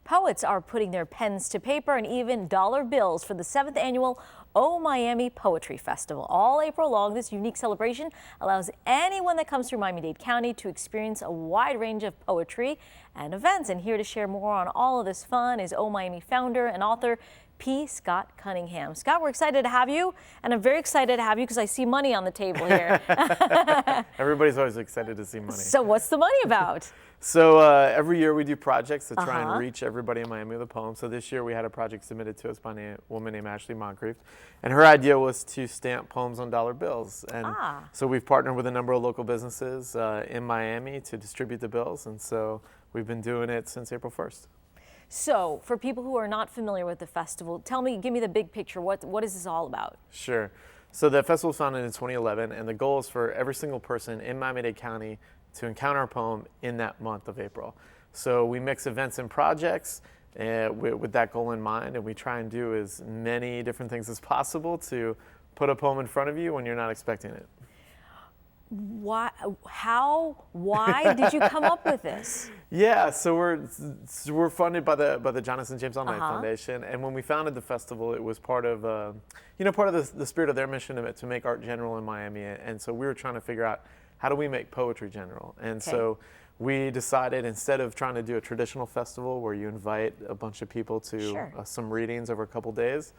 Poets are putting their pens to paper and even dollar bills for the 7th annual Oh Miami Poetry Festival. All April long, this unique celebration allows anyone that comes through Miami-Dade County to experience a wide range of poetry and events. And here to share more on all of this fun is Oh Miami founder and author P. Scott Cunningham. Scott, we're excited to have you, and I'm very excited to have you because I see money on the table here. Everybody's always excited to see money. So what's the money about? So every year we do projects to try and reach everybody in Miami with a poem. So this year we had a project submitted to us by a woman named Ashley Moncrief, and her idea was to stamp poems on dollar bills. And so we've partnered with a number of local businesses in Miami to distribute the bills, and so we've been doing it since April 1st. So for people who are not familiar with the festival, give me the big picture. What is this all about? Sure. So the festival was founded in 2011, and the goal is for every single person in Miami-Dade County to encounter a poem in that month of April. So we mix events and projects with that goal in mind, and we try and do as many different things as possible to put a poem in front of you when you're not expecting it. Why did you come up with this? Yeah, so we're funded by the Jonathan James All Night Foundation, and when we founded the festival, it was part of the spirit of their mission to make art general in Miami, and so we were trying to figure out how do we make poetry general, and so we decided instead of trying to do a traditional festival where you invite a bunch of people to some readings over a couple days,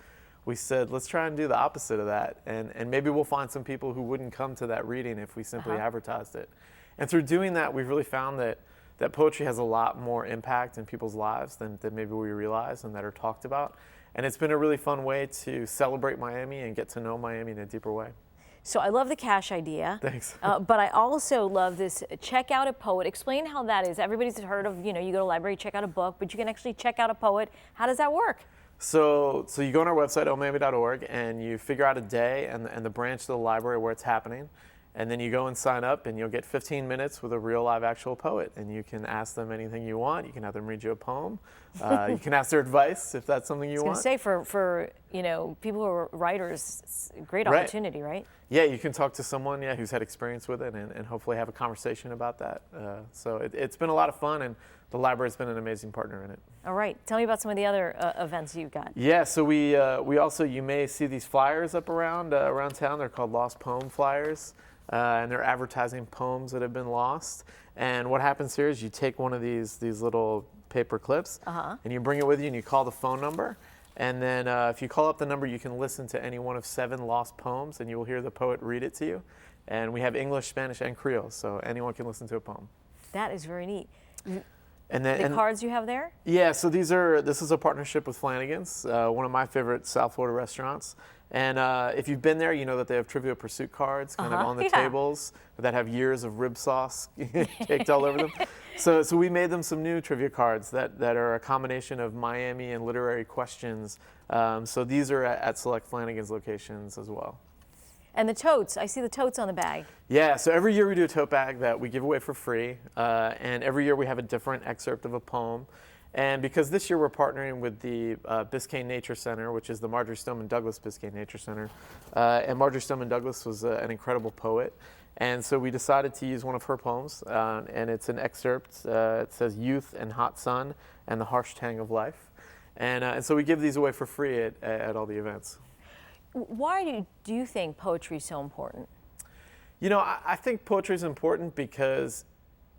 we said, let's try and do the opposite of that. And maybe we'll find some people who wouldn't come to that reading if we simply advertised it. And through doing that, we've really found that poetry has a lot more impact in people's lives than maybe we realize and that are talked about. And it's been a really fun way to celebrate Miami and get to know Miami in a deeper way. So I love the cash idea. Thanks. But I also love this check out a poet. Explain how that is. Everybody's heard of, you go to a library, check out a book, but you can actually check out a poet. How does that work? So you go on our website, omiami.org, and you figure out a day and the branch of the library where it's happening. And then you go and sign up, and you'll get 15 minutes with a real live actual poet. And you can ask them anything you want. You can have them read you a poem. You can ask their advice if that's something you want. I was going to say, for people who are writers, it's a great opportunity, right? Yeah, you can talk to someone who's had experience with it and hopefully have a conversation about that. So it's been a lot of fun, and the library's been an amazing partner in it. All right. Tell me about some of the other events you've got. Yeah, so we also, you may see these flyers up around town. They're called Lost Poem Flyers. And they're advertising poems that have been lost. And what happens here is you take one of these little paper clips and you bring it with you and you call the phone number. And then if you call up the number, you can listen to any one of 7 lost poems and you will hear the poet read it to you. And we have English, Spanish, and Creole, so anyone can listen to a poem. That is very neat. And then the cards you have there? Yeah, so this is a partnership with Flanagan's, one of my favorite South Florida restaurants. And if you've been there, you know that they have Trivial Pursuit cards kind of on the tables that have years of rib sauce caked all over them. So we made them some new trivia cards that are a combination of Miami and literary questions. So these are at select Flanagan's locations as well. And the totes, I see the totes on the bag. Yeah, so every year we do a tote bag that we give away for free. And every year we have a different excerpt of a poem. And because this year we're partnering with the Biscayne Nature Center, which is the Marjory Stoneman Douglas Biscayne Nature Center. And Marjory Stoneman Douglas was an incredible poet. And so we decided to use one of her poems. And it's an excerpt. It says, "Youth and hot sun and the harsh tang of life." And so we give these away for free at all the events. Why do you think poetry is so important? I think poetry is important because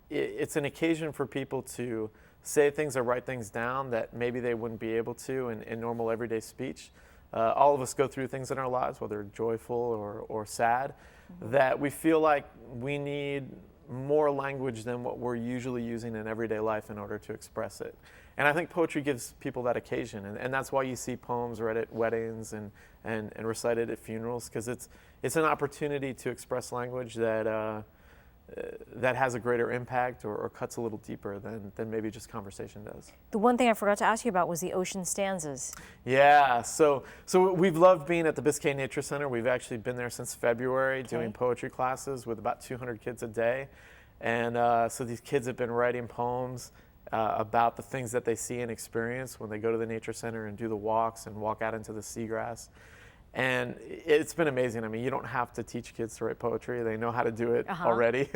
it's an occasion for people to say things or write things down that maybe they wouldn't be able to in normal everyday speech. All of us go through things in our lives, whether joyful or sad, that we feel like we need more language than what we're usually using in everyday life in order to express it. And I think poetry gives people that occasion, and that's why you see poems read at weddings and recited at funerals, because it's an opportunity to express language that has a greater impact or cuts a little deeper than maybe just conversation does. The one thing I forgot to ask you about was the ocean stanzas. Yeah, so we've loved being at the Biscayne Nature Center. We've actually been there since February doing poetry classes with about 200 kids a day. And so these kids have been writing poems about the things that they see and experience when they go to the Nature Center and do the walks and walk out into the seagrass. And it's been amazing. I mean, you don't have to teach kids to write poetry. They know how to do it already.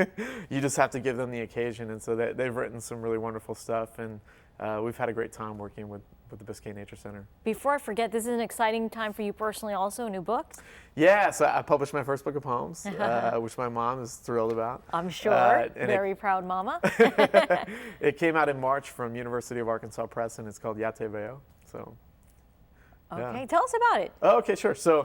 You just have to give them the occasion. And so they've written some really wonderful stuff. And we've had a great time working with the Biscayne Nature Center. Before I forget, this is an exciting time for you personally also, new books? Yeah, so I published my first book of poems, which my mom is thrilled about. I'm sure. Very proud mama. It came out in March from University of Arkansas Press, and it's called Yate Veo. So. Okay, Yeah. tell us about it. Oh, okay, sure. So,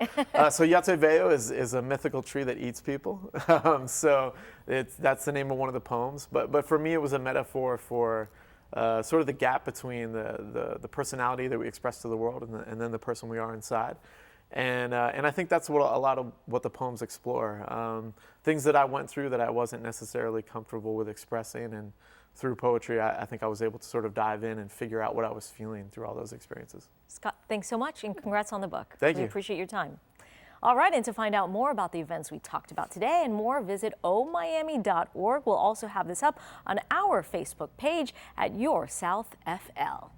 Yate Veo is a mythical tree that eats people. That's the name of one of the poems. But for me, it was a metaphor for sort of the gap between the personality that we express to the world and then the person we are inside. And I think that's what a lot of what the poems explore. Things that I went through that I wasn't necessarily comfortable with expressing, and through poetry, I think I was able to sort of dive in and figure out what I was feeling through all those experiences. Scott, thanks so much, and congrats on the book. Thank you. We appreciate your time. All right, and to find out more about the events we talked about today and more, visit omiami.org. We'll also have this up on our Facebook page at Your South FL.